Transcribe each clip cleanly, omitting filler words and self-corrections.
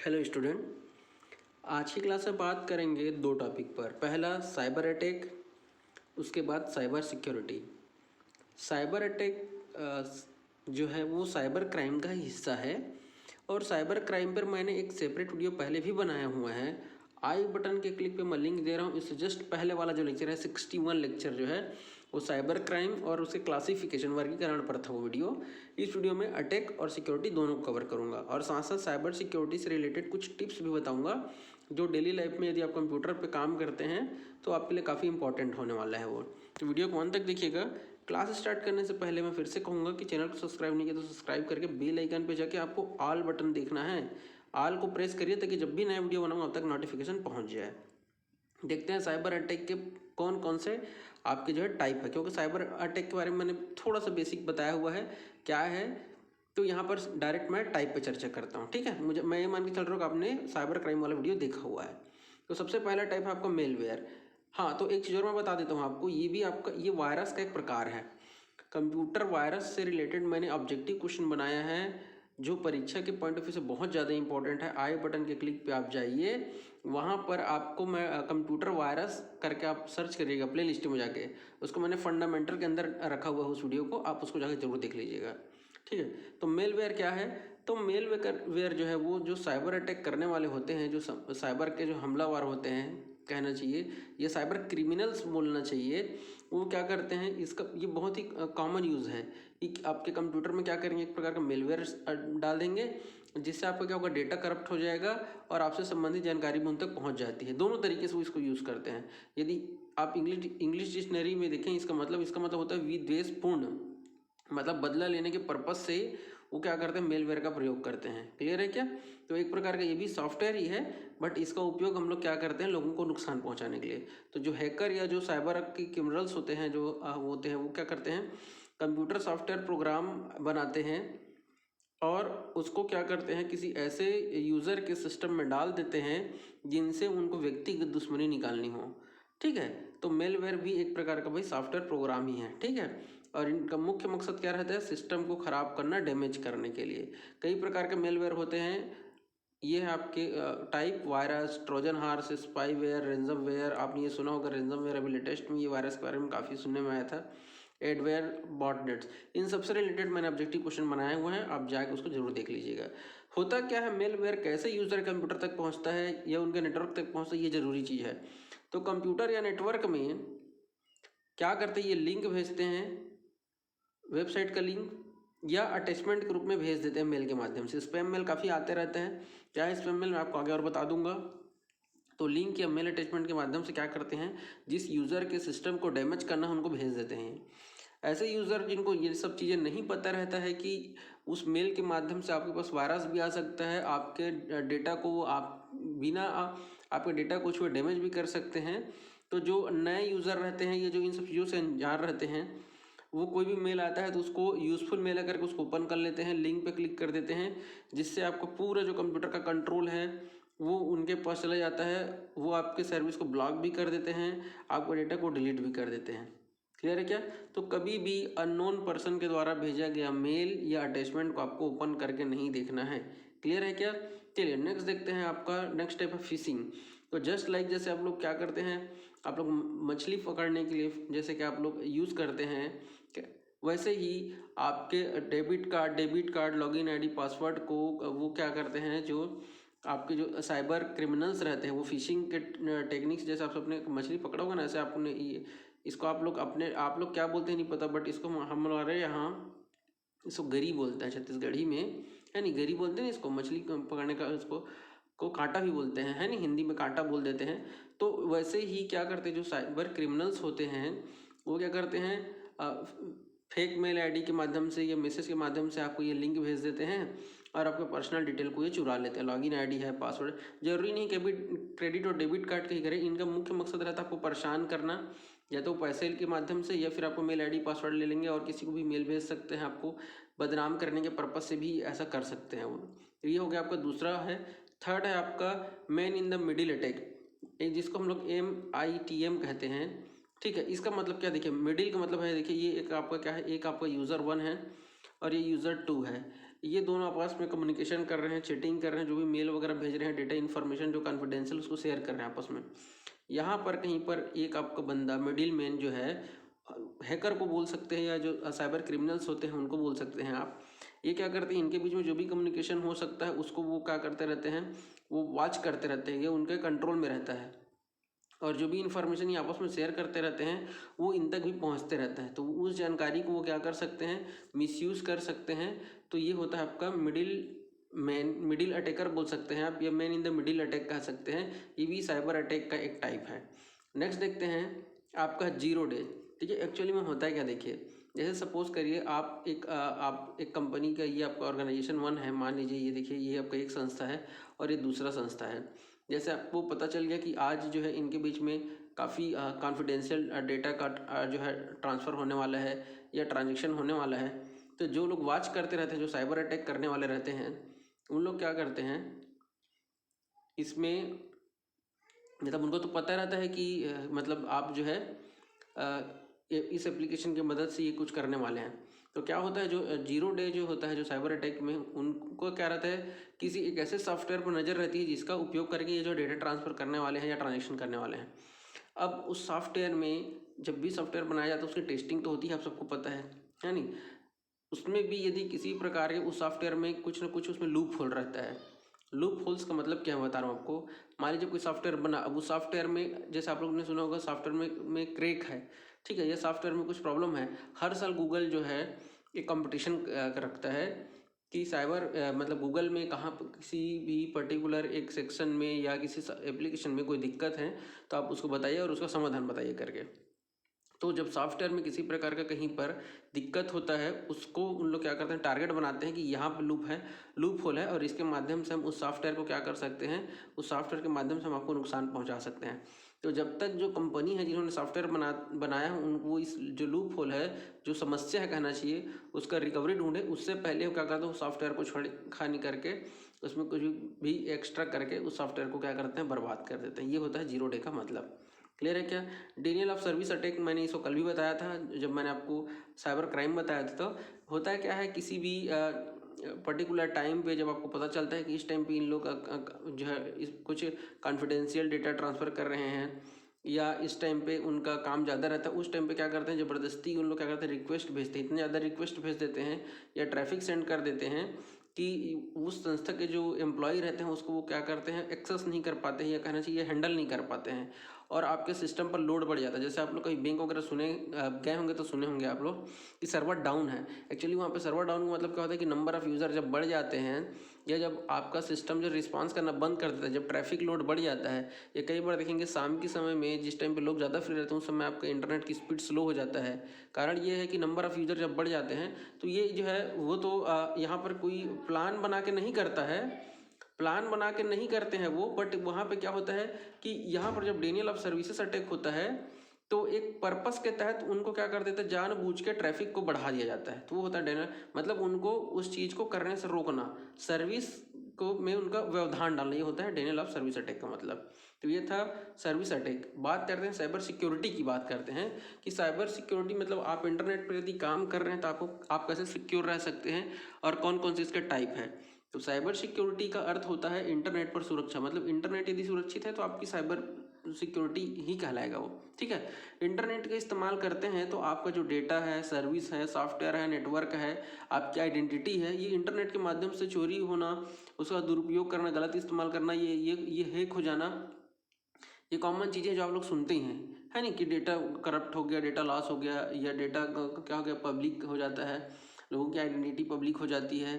Hello student, आज की class में बात करेंगे दो टॉपिक पर। पहला साइबर अटैक, उसके बाद साइबर सिक्योरिटी। साइबर अटैक जो है वो साइबर क्राइम का ही हिस्सा है और साइबर क्राइम पर मैंने एक सेपरेट वीडियो पहले भी बनाया हुआ है। आई बटन के क्लिक पे मैं लिंक दे रहा हूँ। इससे जस्ट पहले वाला जो लेक्चर है 61 लेक्चर जो है वो साइबर क्राइम और उसके क्लासिफिकेशन वर्गीकरण पर था वो वीडियो। इस वीडियो में अटैक और सिक्योरिटी दोनों को कवर करूँगा और साथ साथ साइबर सिक्योरिटी से रिलेटेड कुछ टिप्स भी बताऊँगा जो डेली लाइफ में यदि आप कंप्यूटर पे काम करते हैं तो आपके लिए काफ़ी इंपॉर्टेंट होने वाला है वो। तो वीडियो को अंत तक देखिएगा। क्लास स्टार्ट करने से पहले मैं फिर से कहूँगा कि चैनल को सब्सक्राइब नहीं किया तो सब्सक्राइब करके बेल आइकन पे जाके आपको ऑल बटन देखना है। ऑल को प्रेस करिए ताकि जब भी नया वीडियो बनाऊँ अब तक नोटिफिकेशन पहुँच जाए। देखते हैं साइबर अटैक के कौन कौन से आपके जो है टाइप है, क्योंकि साइबर अटैक के बारे में मैंने थोड़ा सा बेसिक बताया हुआ है क्या है। तो यहाँ पर डायरेक्ट मैं टाइप पे चर्चा करता हूँ, ठीक है। मैं ये मान के चल रहा हूँ कि आपने साइबर क्राइम वाला वीडियो देखा हुआ है। तो सबसे पहला टाइप है आपका मेलवेयर। हाँ, तो एक चीज़ और मैं बता देता हूँ आपको, ये भी आपका ये वायरस का एक प्रकार है। कंप्यूटर वायरस से रिलेटेड मैंने ऑब्जेक्टिव क्वेश्चन बनाया है जो परीक्षा के पॉइंट ऑफ व्यू से बहुत ज़्यादा इंपॉर्टेंट है। आई बटन के क्लिक पे आप जाइए, वहाँ पर आपको मैं कंप्यूटर वायरस करके आप सर्च करिएगा प्ले लिस्ट में जाके। उसको मैंने फंडामेंटल के अंदर रखा हुआ है उस वीडियो को, आप उसको जाकर जरूर देख लीजिएगा, ठीक है। तो मेलवेयर क्या है? तो मेलवेयर जो है वो जो साइबर अटैक करने वाले होते हैं, जो साइबर के जो हमलावर होते हैं कहना चाहिए, ये साइबर क्रिमिनल्स बोलना चाहिए। वो क्या करते हैं, इसका ये बहुत ही कॉमन यूज़ है कि आपके कंप्यूटर में क्या करेंगे, एक प्रकार का मेलवेयर डाल देंगे जिससे आपका क्या होगा, डेटा करप्ट हो जाएगा और आपसे संबंधित जानकारी भी उन तक पहुंच जाती है। दोनों तरीके से वो इसको यूज़ करते हैं। यदि आप इंग्लिश डिक्शनरी में देखें इसका मतलब होता है विद्वेषपूर्ण, मतलब बदला लेने के पर्पज से वो क्या करते हैं, मेलवेयर का प्रयोग करते हैं। क्लियर है क्या? तो एक प्रकार का ये भी सॉफ्टवेयर ही है, बट इसका उपयोग हम लोग क्या करते हैं, लोगों को नुकसान पहुंचाने के लिए। तो जो हैकर या जो साइबर के क्रिमिनल्स होते हैं, जो होते हैं, वो क्या करते हैं, कंप्यूटर सॉफ्टवेयर प्रोग्राम बनाते हैं और उसको क्या करते हैं, किसी ऐसे यूज़र के सिस्टम में डाल देते हैं जिनसे उनको व्यक्तिगत दुश्मनी निकालनी हो, ठीक है। तो मेलवेयर भी एक प्रकार का भाई सॉफ्टवेयर प्रोग्राम ही है, ठीक है। और इनका मुख्य मकसद क्या रहता है, सिस्टम को ख़राब करना, डैमेज करने के लिए। कई प्रकार के मेलवेयर होते हैं। ये है आपके type virus, Trojan horse, spyware, ransomware. आपने ये सुना होगा रेंजमवेयर, अभी लेटेस्ट में ये वायरस के बारे में काफ़ी सुनने में आया था। एडवेयर, बॉटनेट्स, इन सबसे रिलेटेड मैंने ऑब्जेक्टिव क्वेश्चन बनाए हुए हैं, आप जाके उसको जरूर देख लीजिएगा। होता क्या है, मेलवेयर कैसे यूज़र कंप्यूटर तक पहुंचता है या उनके नेटवर्क तक पहुंचता है, ये जरूरी चीज़ है। तो कंप्यूटर या नेटवर्क में क्या करते हैं, ये लिंक भेजते हैं, वेबसाइट का लिंक या अटैचमेंट के रूप में भेज देते हैं मेल के माध्यम से। स्पैम मेल काफ़ी आते रहते हैं। क्या है स्पैम मेल, मैं आपको आगे और बता दूंगा। तो लिंक या मेल अटैचमेंट के माध्यम से क्या करते हैं, जिस यूज़र के सिस्टम को डैमेज करना है उनको भेज देते हैं। ऐसे यूज़र जिनको ये सब चीज़ें नहीं पता रहता है कि उस मेल के माध्यम से आपके पास वायरस भी आ सकता है, आपके डेटा को आप बिना आपके डेटा को छुए डैमेज भी कर सकते हैं। तो जो नए यूज़र रहते हैं, ये जो इन सब चीज़ों से अनजान रहते हैं, वो कोई भी मेल आता है तो उसको यूज़फुल मेल है करके उसको ओपन कर लेते हैं, लिंक पे क्लिक कर देते हैं, जिससे आपको पूरा जो कंप्यूटर का कंट्रोल है वो उनके पास चला जाता है। वो आपके सर्विस को ब्लॉक भी कर देते हैं, आपके डेटा को डिलीट भी कर देते हैं। क्लियर है क्या? तो कभी भी अननोन पर्सन के द्वारा भेजा गया मेल या अटैचमेंट को आपको ओपन करके नहीं देखना है। क्लियर है क्या? चलिए नेक्स्ट देखते हैं। आपका नेक्स्ट टाइप है फिशिंग। तो जस्ट लाइक जैसे आप लोग क्या करते हैं, आप लोग मछली पकड़ने के लिए जैसे कि आप लोग यूज़ करते हैं, वैसे ही आपके debit card login ID password को वो क्या करते हैं, जो आपके जो साइबर क्रिमिनल्स रहते हैं वो फिशिंग के टेक्निक्स, जैसे आप अपने मछली पकड़ोगे ना, ऐसे आपने इसको आप लोग क्या बोलते हैं नहीं पता, बट इसको हम हमारे यहाँ इसको गरी बोलते हैं छत्तीसगढ़ी में, है नहीं, गरी बोलते हैं इसको, मछली पकड़ने का इसको को कांटा भी बोलते हैं, है नहीं, हिंदी में कांटा बोल देते हैं। तो वैसे ही क्या करते हैं जो साइबर क्रिमिनल्स होते हैं वो क्या करते हैं, फेक मेल आईडी के माध्यम से या मैसेज के माध्यम से आपको ये लिंक भेज देते हैं और आपके पर्सनल डिटेल को ये चुरा लेते हैं। लॉगिन आईडी है, पासवर्ड, जरूरी नहीं कि क्रेडिट और डेबिट कार्ड का ही करें। इनका मुख्य मकसद रहता है आपको परेशान करना, या तो पैसे के माध्यम से या फिर आपको मेल आईडी पासवर्ड ले लेंगे और किसी को भी मेल भेज सकते हैं, आपको बदनाम करने के पर्पज से भी ऐसा कर सकते हैं वो। तो ये हो गया आपका दूसरा है। थर्ड है आपका man in the middle attack, जिसको हम लोग MITM कहते हैं, ठीक है। इसका मतलब क्या, देखिए मिडिल का मतलब है, देखिए ये एक आपका क्या है, एक आपका यूज़र 1 है और ये यूज़र 2 है। ये दोनों आपस में कम्युनिकेशन कर रहे हैं, चैटिंग कर रहे हैं, जो भी मेल वगैरह भेज रहे हैं, डेटा इन्फॉर्मेशन जो कॉन्फिडेंशियल उसको शेयर कर रहे हैं आपस में। यहाँ पर कहीं पर एक आपका बंदा मिडिल मैन जो है, हैकर को बोल सकते हैं या जो साइबर क्रिमिनल्स होते हैं उनको बोल सकते हैं आप। ये क्या करते हैं, इनके बीच में जो भी कम्युनिकेशन हो सकता है उसको वो क्या करते रहते हैं, वो वॉच करते रहते हैं, ये उनके कंट्रोल में रहता है। और जो भी इन्फॉर्मेशन ये आपस में शेयर करते रहते हैं वो इन तक भी पहुंचते रहता है, तो उस जानकारी को वो क्या कर सकते हैं, मिसयूज़ कर सकते हैं। तो ये होता है आपका मिडिल अटैकर बोल सकते हैं आप, या man in the middle attack कह सकते हैं। ये भी साइबर अटैक का एक टाइप है। नेक्स्ट देखते हैं आपका जीरो डे। ठीक है, एक्चुअली में होता है क्या, देखिए जैसे सपोज करिए आप एक कंपनी का, ये आपका ऑर्गेनाइजेशन 1 है मान लीजिए, ये देखिए ये आपका एक संस्था है और ये दूसरा संस्था है। जैसे आपको पता चल गया कि आज जो है इनके बीच में काफ़ी कॉन्फिडेंशियल डेटा का जो है ट्रांसफ़र होने वाला है या ट्रांजेक्शन होने वाला है, तो जो लोग वॉच करते रहते हैं, जो साइबर अटैक करने वाले रहते हैं, उन लोग क्या करते हैं इसमें, मतलब उनको तो पता रहता है कि मतलब आप जो है इस एप्लीकेशन की मदद से ये कुछ करने वाले हैं। तो क्या होता है, जो जीरो डे जो होता है जो साइबर अटैक में, उनको क्या रहता है, किसी एक ऐसे सॉफ्टवेयर पर नज़र रहती है जिसका उपयोग करके ये जो डेटा ट्रांसफ़र करने वाले हैं या ट्रांजेक्शन करने वाले हैं। अब उस सॉफ्टवेयर में, जब भी सॉफ्टवेयर बनाया जाता है उसकी टेस्टिंग तो होती है, आप सबको पता है नहीं। उसमें भी यदि किसी प्रकार के उस सॉफ्टवेयर में कुछ ना कुछ उसमें लूप होल रहता है। लूप होल्स का मतलब क्या है बता रहा हूँ आपको। मान लीजिए कोई सॉफ्टवेयर बना, अब उस सॉफ्टवेयर में जैसे आप लोगों ने सुना होगा सॉफ्टवेयर में क्रेक है, ठीक है, ये सॉफ्टवेयर में कुछ प्रॉब्लम है। हर साल गूगल जो है एक कंपटीशन रखता है कि साइबर मतलब गूगल में कहाँ किसी भी पर्टिकुलर एक सेक्शन में या किसी एप्लीकेशन में कोई दिक्कत है तो आप उसको बताइए और उसका समाधान बताइए करके। तो जब सॉफ्टवेयर में किसी प्रकार का कहीं पर दिक्कत होता है, उसको उन लोग क्या करते हैं, टारगेट बनाते हैं कि यहाँ पर लूप होल है और इसके माध्यम से हम उस सॉफ्टवेयर को क्या कर सकते हैं, उस सॉफ्टवेयर के माध्यम से हम आपको नुकसान पहुँचा सकते हैं। तो जब तक जो कंपनी है जिन्होंने सॉफ्टवेयर बनाया वो इस जो लूप होल है, जो समस्या है कहना चाहिए, उसका रिकवरी ढूंढे, उससे पहले वो क्या करते हैं, उस सॉफ्टवेयर को छेड़खानी करके उसमें कुछ भी एक्स्ट्रा करके उस सॉफ्टवेयर को क्या करते हैं, बर्बाद कर देते हैं। ये होता है जीरो डे का मतलब। क्लियर है क्या। डिनियल ऑफ सर्विस अटैक मैंने इसको कल भी बताया था जब मैंने आपको साइबर क्राइम बताया था। तो होता है क्या है, किसी भी पर्टिकुलर टाइम पे जब आपको पता चलता है कि इस टाइम पे इन लोग जो है कुछ कॉन्फिडेंशियल डेटा ट्रांसफ़र कर रहे हैं या इस टाइम पे उनका काम ज़्यादा रहता है, उस टाइम पे क्या करते हैं, ज़बरदस्ती उन लोग क्या करते हैं, रिक्वेस्ट भेजते हैं, इतने ज़्यादा रिक्वेस्ट भेज देते हैं या ट्रैफिक सेंड कर देते हैं कि उस संस्था के जो एम्प्लॉय रहते हैं उसको वो क्या करते हैं, एक्सेस नहीं कर पाते हैं या कहना चाहिए हैंडल नहीं कर पाते हैं और आपके सिस्टम पर लोड बढ़ जाता है। जैसे आप लोग कहीं बैंक वगैरह गए होंगे तो सुने होंगे आप लोग कि सर्वर डाउन है। एक्चुअली वहाँ पे सर्वर डाउन का मतलब क्या होता है कि नंबर ऑफ़ यूज़र जब बढ़ जाते हैं या जब आपका सिस्टम जो रिस्पांस करना बंद कर देता है, जब ट्रैफिक लोड बढ़ जाता है, या कई बार देखेंगे शाम के समय में जिस टाइम पे लोग ज़्यादा फ्री रहते हैं उस समय आपका इंटरनेट की स्पीड स्लो हो जाता है। कारण ये है कि नंबर ऑफ़ यूज़र जब बढ़ जाते हैं तो ये जो है वो तो यहाँ पर कोई प्लान बना के नहीं करता है, प्लान बना के नहीं करते हैं वो, बट वहाँ पे क्या होता है कि यहाँ पर जब डेनियल ऑफ सर्विसेज अटैक होता है तो एक पर्पस के तहत उनको क्या कर देते हैं, जानबूझ के ट्रैफिक को बढ़ा दिया जाता है। तो वो होता है डेनियल, मतलब उनको उस चीज़ को करने से रोकना, सर्विस को में उनका व्यवधान डालना, ये होता है डेनियल ऑफ सर्विस अटैक का मतलब। तो ये था सर्विस अटैक। बात करते हैं साइबर सिक्योरिटी की, बात करते हैं कि साइबर सिक्योरिटी मतलब आप इंटरनेट पर यदि काम कर रहे हैं तो आप कैसे सिक्योर रह सकते हैं और कौन कौन से इसके टाइप है। तो साइबर सिक्योरिटी का अर्थ होता है इंटरनेट पर सुरक्षा, मतलब इंटरनेट यदि सुरक्षित है तो आपकी साइबर सिक्योरिटी ही कहलाएगा वो। ठीक है, इंटरनेट का इस्तेमाल करते हैं तो आपका जो डेटा है, सर्विस है, सॉफ्टवेयर है, नेटवर्क है, आपकी आइडेंटिटी है, ये इंटरनेट के माध्यम से चोरी होना, उसका दुरुपयोग करना, गलत इस्तेमाल करना, ये हैक हो जाना, ये कॉमन चीज़ें जो आप लोग सुनते ही हैं, है नहीं, कि डेटा करप्ट हो गया, डेटा लॉस हो गया, या डेटा क्या हो गया, पब्लिक हो जाता है, लोगों की आइडेंटिटी पब्लिक हो जाती है।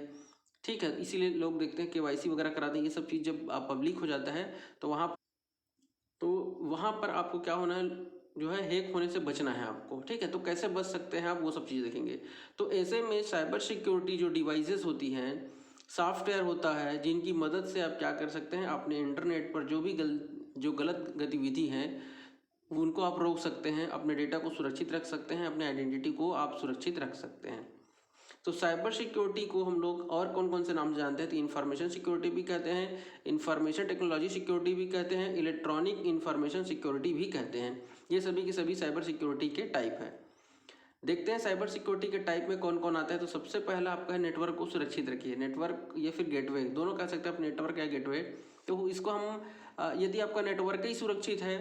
ठीक है, इसीलिए लोग देखते हैं KYC वगैरह कराते हैं। ये सब चीज़ जब पब्लिक हो जाता है तो वहाँ पर आपको क्या होना है, जो है हैक होने से बचना है आपको। ठीक है, तो कैसे बच सकते हैं आप, वो सब चीज़ देखेंगे। तो ऐसे में साइबर सिक्योरिटी जो डिवाइसेस होती हैं, सॉफ्टवेयर होता है, जिनकी मदद से आप क्या कर सकते हैं, अपने इंटरनेट पर जो गलत गतिविधि हैं उनको आप रोक सकते हैं, अपने डेटा को सुरक्षित रख सकते हैं, अपने आइडेंटिटी को आप सुरक्षित रख सकते हैं। तो साइबर सिक्योरिटी को हम लोग और कौन कौन से नाम से जानते हैं, तो इंफॉर्मेशन सिक्योरिटी भी कहते हैं, इंफॉर्मेशन टेक्नोलॉजी सिक्योरिटी भी कहते हैं, इलेक्ट्रॉनिक इंफॉर्मेशन सिक्योरिटी भी कहते हैं। ये सभी के सभी साइबर सिक्योरिटी के टाइप है। देखते हैं साइबर सिक्योरिटी के टाइप में कौन कौन आता है। तो सबसे पहला आपका है नेटवर्क को सुरक्षित रखिए। नेटवर्क या फिर गेटवे, दोनों कह सकते हैं आप, नेटवर्क या गेटवे। तो इसको हम यदि आपका नेटवर्क ही सुरक्षित है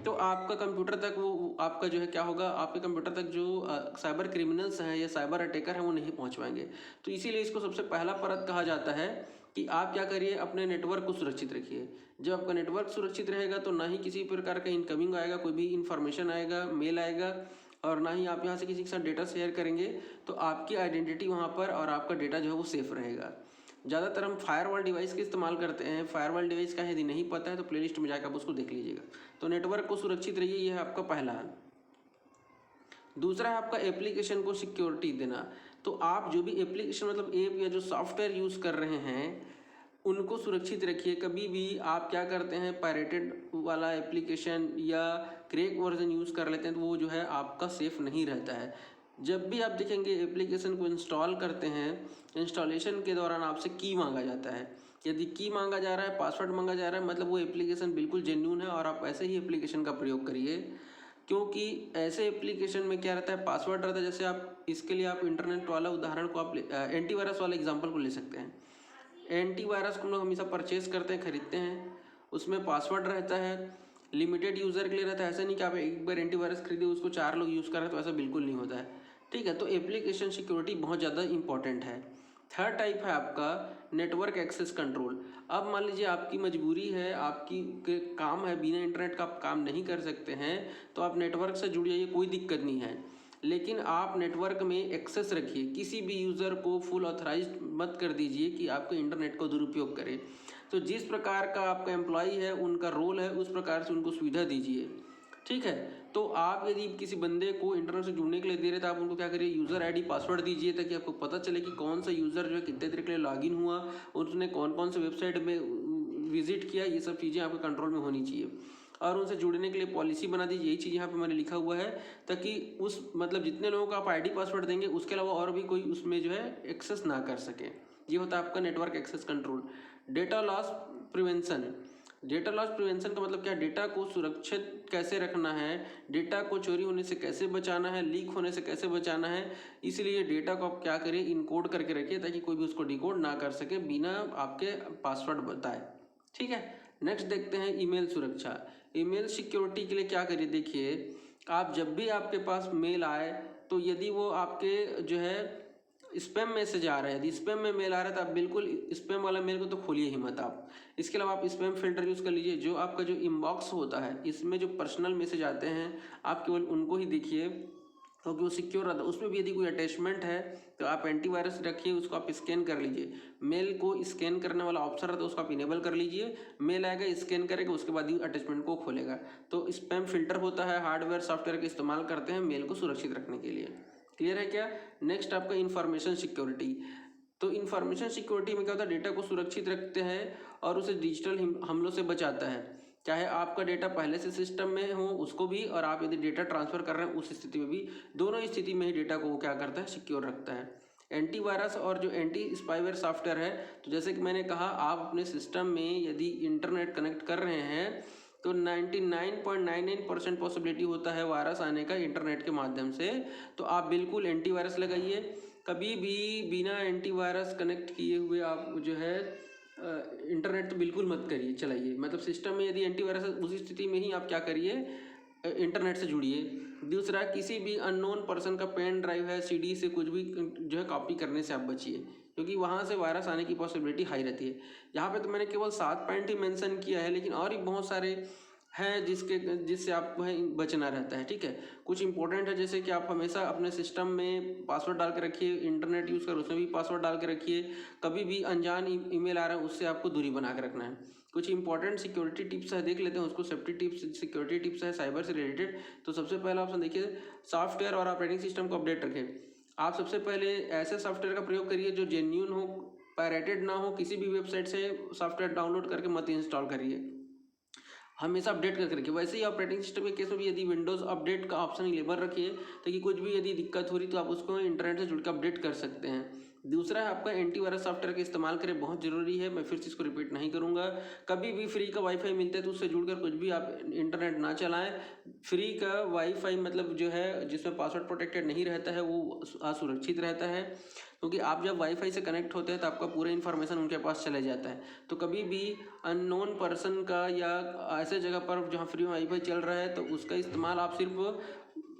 तो आपका कंप्यूटर तक वो आपका जो है क्या होगा, आपके कंप्यूटर तक जो साइबर क्रिमिनल्स हैं या साइबर अटैकर हैं वो नहीं पहुंच पाएंगे। तो इसीलिए इसको सबसे पहला परत कहा जाता है कि आप क्या करिए, अपने नेटवर्क को सुरक्षित रखिए। जब आपका नेटवर्क सुरक्षित रहेगा तो ना ही किसी प्रकार का इनकमिंग आएगा, कोई भी इन्फॉर्मेशन आएगा, मेल आएगा, और ना ही आप यहाँ से किसी के साथ डेटा शेयर करेंगे। तो आपकी आइडेंटिटी वहाँ पर और आपका डेटा जो है वो सेफ रहेगा। ज़्यादातर हम फायरवॉल डिवाइस का इस्तेमाल करते हैं। फायरवॉल डिवाइस का यदि नहीं पता है तो प्लेलिस्ट में जाकर आप उसको देख लीजिएगा। तो नेटवर्क को सुरक्षित रहिए, यह आपका पहला है। दूसरा है आपका एप्लीकेशन को सिक्योरिटी देना। तो आप जो भी एप्लीकेशन मतलब ऐप या जो सॉफ्टवेयर यूज़ कर रहे हैं उनको सुरक्षित रखिए। कभी भी आप क्या करते हैं, पायरेटेड वाला एप्लीकेशन या क्रैक वर्जन यूज़ कर लेते हैं तो वो जो है आपका सेफ़ नहीं रहता है। जब भी आप देखेंगे एप्लीकेशन को इंस्टॉल करते हैं, इंस्टॉलेशन के दौरान आपसे की मांगा जाता है। यदि की मांगा जा रहा है, पासवर्ड मांगा जा रहा है, मतलब वो एप्लीकेशन बिल्कुल जेन्युइन है और आप ऐसे ही एप्लीकेशन का प्रयोग करिए। क्योंकि ऐसे एप्लीकेशन में क्या रहता है, पासवर्ड रहता है। जैसे आप इसके लिए आप इंटरनेट वाला उदाहरण को आप एंटीवायरस वाला एग्जाम्पल को ले सकते हैं। एंटीवायरस को हम लोग हमेशा परचेज करते हैं, खरीदते हैं, उसमें पासवर्ड रहता है, लिमिटेड यूज़र के लिए रहता है। ऐसा नहीं कि आप एक बार एंटीवायरस खरीदे उसको 4 लोग यूज़ कर रहे हैं, तो ऐसा बिल्कुल नहीं होता है। ठीक है, तो एप्लीकेशन सिक्योरिटी बहुत ज़्यादा इंपॉर्टेंट है। थर्ड टाइप है आपका नेटवर्क एक्सेस कंट्रोल। अब मान लीजिए आपकी मजबूरी है, आपकी काम है, बिना इंटरनेट का आप काम नहीं कर सकते हैं, तो आप नेटवर्क से जुड़ जाइए, कोई दिक्कत नहीं है। लेकिन आप नेटवर्क में एक्सेस रखिए। किसी भी यूज़र को फुल ऑथराइज्ड मत कर दीजिए कि आपके इंटरनेट को दुरुपयोग करे। तो जिस प्रकार का आपका एम्प्लॉई है, उनका रोल है, उस प्रकार से उनको सुविधा दीजिए। ठीक है, तो आप यदि किसी बंदे को इंटरनेट से जुड़ने के लिए दे रहे तो आप उनको क्या करिए, यूज़र आईडी पासवर्ड दीजिए, ताकि आपको पता चले कि कौन सा यूज़र जो है कितने देर के लिए लॉगिन हुआ, उसने कौन कौन से वेबसाइट में विजिट किया। ये सब चीज़ें आपके कंट्रोल में होनी चाहिए। और उनसे जुड़ने के लिए पॉलिसी बना दीजिए। यही चीज़ यहाँ पे मैंने लिखा हुआ है, ताकि उस मतलब जितने लोगों को आप आईडी पासवर्ड देंगे उसके अलावा और भी कोई उसमें जो है एक्सेस ना कर सके। ये होता है आपका network access control. Data loss prevention. Data loss prevention का मतलब क्या, डेटा को सुरक्षित कैसे रखना है, डेटा को चोरी होने से कैसे बचाना है, लीक होने से कैसे बचाना है। इसलिए डेटा को आप क्या करिए, इनकोड करके रखिए, ताकि कोई भी उसको डिकोड ना कर सके बिना आपके पासवर्ड बताए। ठीक है, नेक्स्ट देखते हैं ईमेल सुरक्षा। ईमेल सिक्योरिटी के लिए क्या करिए, देखिए आप जब भी आपके पास मेल आए तो यदि वो आपके जो है स्पैम मैसेज आ रहा है, यदि स्पैम में मेल आ रहा है तो आप बिल्कुल स्पैम वाला मेल को तो खोलिए ही मत आप। इसके अलावा आप स्पैम फिल्टर यूज़ कर लीजिए। जो आपका जो इनबॉक्स होता है, इसमें जो पर्सनल मैसेज आते हैं आप केवल उनको ही देखिए, क्योंकि वो सिक्योर रहता है। उसमें भी यदि कोई अटैचमेंट है तो आप एंटीवायरस रखिए, उसको आप स्कैन कर लीजिए। मेल को स्कैन करने वाला ऑप्शन रहता है, उसको आप इनेबल कर लीजिए। मेल आएगा, स्कैन करेगा, उसके बाद ही अटैचमेंट को खोलेगा। तो स्पैम फिल्टर होता है, हार्डवेयर सॉफ्टवेयर का इस्तेमाल करते हैं मेल को सुरक्षित रखने के लिए। क्लियर है क्या। नेक्स्ट आपका इंफॉर्मेशन सिक्योरिटी। तो इंफॉर्मेशन सिक्योरिटी में क्या होता है, डेटा को सुरक्षित रखते हैं और उसे डिजिटल हमलों से बचाता है। चाहे आपका डेटा पहले से सिस्टम में हो उसको भी, और आप यदि डेटा ट्रांसफ़र कर रहे हैं उस स्थिति में भी, दोनों स्थिति में ही डेटा को वो क्या करता है, सिक्योर रखता है। एंटीवायरस और जो एंटी स्पाईवेयर सॉफ्टवेयर है, तो जैसे कि मैंने कहा, आप अपने सिस्टम में यदि इंटरनेट कनेक्ट कर रहे हैं तो 99.99% पॉसिबिलिटी होता है वायरस आने का इंटरनेट के माध्यम से। तो आप बिल्कुल एंटीवायरस लगाइए। कभी भी बिना एंटीवायरस कनेक्ट किए हुए आप जो है इंटरनेट तो बिल्कुल मत करिए, चलाइए। मतलब सिस्टम में यदि एंटीवायरस है उसी स्थिति में ही आप क्या करिए, इंटरनेट से जुड़िए। दूसरा, किसी भी अननोन पर्सन का पेन ड्राइव है, सीडी से कुछ भी जो है कॉपी करने से आप बचिए, क्योंकि वहाँ से वायरस आने की पॉसिबिलिटी हाई रहती है। यहाँ पे तो मैंने केवल 7 पॉइंट ही मेंशन किया है, लेकिन और भी बहुत सारे हैं जिससे आपको है बचना रहता है। ठीक है, कुछ इंपॉर्टेंट है, जैसे कि आप हमेशा अपने सिस्टम में पासवर्ड डाल के रखिए। इंटरनेट यूज़ कर उसमें भी पासवर्ड डाल के रखिए। कभी भी अनजान ईमेल आ रहा है उससे आपको दूरी बना के रखना है। कुछ इंपॉर्टेंट सिक्योरिटी टिप्स है, देख लेते हैं उसको। सेफ्टी टिप्स, सिक्योरिटी टिप्स है साइबर से रिलेटेड। तो सबसे पहला ऑप्शन देखिए, सॉफ्टवेयर और ऑपरेटिंग सिस्टम को अपडेट रखें। आप सबसे पहले ऐसे सॉफ्टवेयर का प्रयोग करिए जो जेन्युइन हो, पायरेटेड ना हो। किसी भी वेबसाइट से सॉफ्टवेयर डाउनलोड करके मत इंस्टॉल करिए, हमेशा अपडेट करके रखिए। वैसे ही ऑपरेटिंग सिस्टम के केस में भी यदि विंडोज़ अपडेट का ऑप्शन इनेबल रखिए, ताकि कुछ भी यदि दिक्कत हो रही तो आप उसको इंटरनेट से जुड़ कर अपडेट कर सकते हैं। दूसरा है आपका एंटीवायरस सॉफ्टवेयर का इस्तेमाल करें, बहुत ज़रूरी है। मैं फिर से इसको रिपीट नहीं करूँगा। कभी भी फ्री का वाईफाई मिलता है तो उससे जुड़कर कुछ भी आप इंटरनेट ना चलाएं। फ्री का वाईफाई मतलब जो है जिसमें पासवर्ड प्रोटेक्टेड नहीं रहता है वो असुरक्षित रहता है, क्योंकि आप जब वाईफाई से कनेक्ट होते हैं तो आपका पूरा इन्फॉर्मेशन उनके पास चले जाता है। तो कभी भी अननोन पर्सन का या ऐसे जगह पर जहाँ फ्री वाईफाई चल रहा है तो उसका इस्तेमाल आप सिर्फ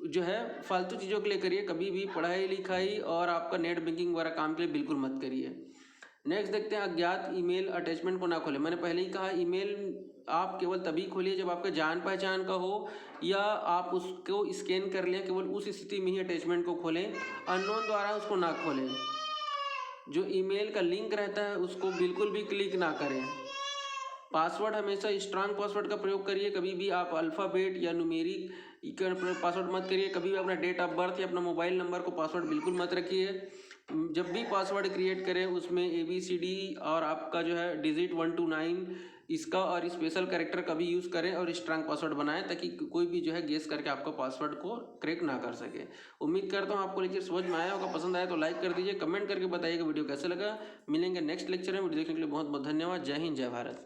जो है फालतू चीज़ों के लिए करिए, कभी भी पढ़ाई लिखाई और आपका नेट बैंकिंग वगैरह काम के लिए बिल्कुल मत करिए। नेक्स्ट देखते हैं, अज्ञात ईमेल अटैचमेंट को ना खोलें। मैंने पहले ही कहा ईमेल आप केवल तभी खोलिए जब आपके जान पहचान का हो या आप उसको स्कैन कर लें, केवल उस स्थिति में ही अटैचमेंट को खोलें। अननोन द्वारा उसको ना खोलें। जो ईमेल का लिंक रहता है उसको बिल्कुल भी क्लिक ना करें। पासवर्ड हमेशा स्ट्रांग पासवर्ड का प्रयोग करिए, कभी भी आप अल्फ़ाबेट या न्यूमेरिक पासवर्ड मत करिए। कभी भी अपना डेट ऑफ बर्थ या अपना मोबाइल नंबर को पासवर्ड बिल्कुल मत रखिए। जब भी पासवर्ड क्रिएट करें उसमें ABCD और आपका जो है डिजिट 1 to 9 इसका और स्पेशल कैरेक्टर का भी यूज़ करें और स्ट्रांग पासवर्ड बनाएं, ताकि कोई भी जो है गेस करके आपका पासवर्ड को क्रैक ना कर सके। उम्मीद करता हूँ आपको लेक्चर समझ में आया होगा। पसंद आया तो लाइक कर दीजिए, कमेंट करके बताइएगा वीडियो कैसा लगा। मिलेंगे नेक्स्ट लेक्चर में। वीडियो देखने के लिए बहुत बहुत धन्यवाद। जय हिंद, जय भारत।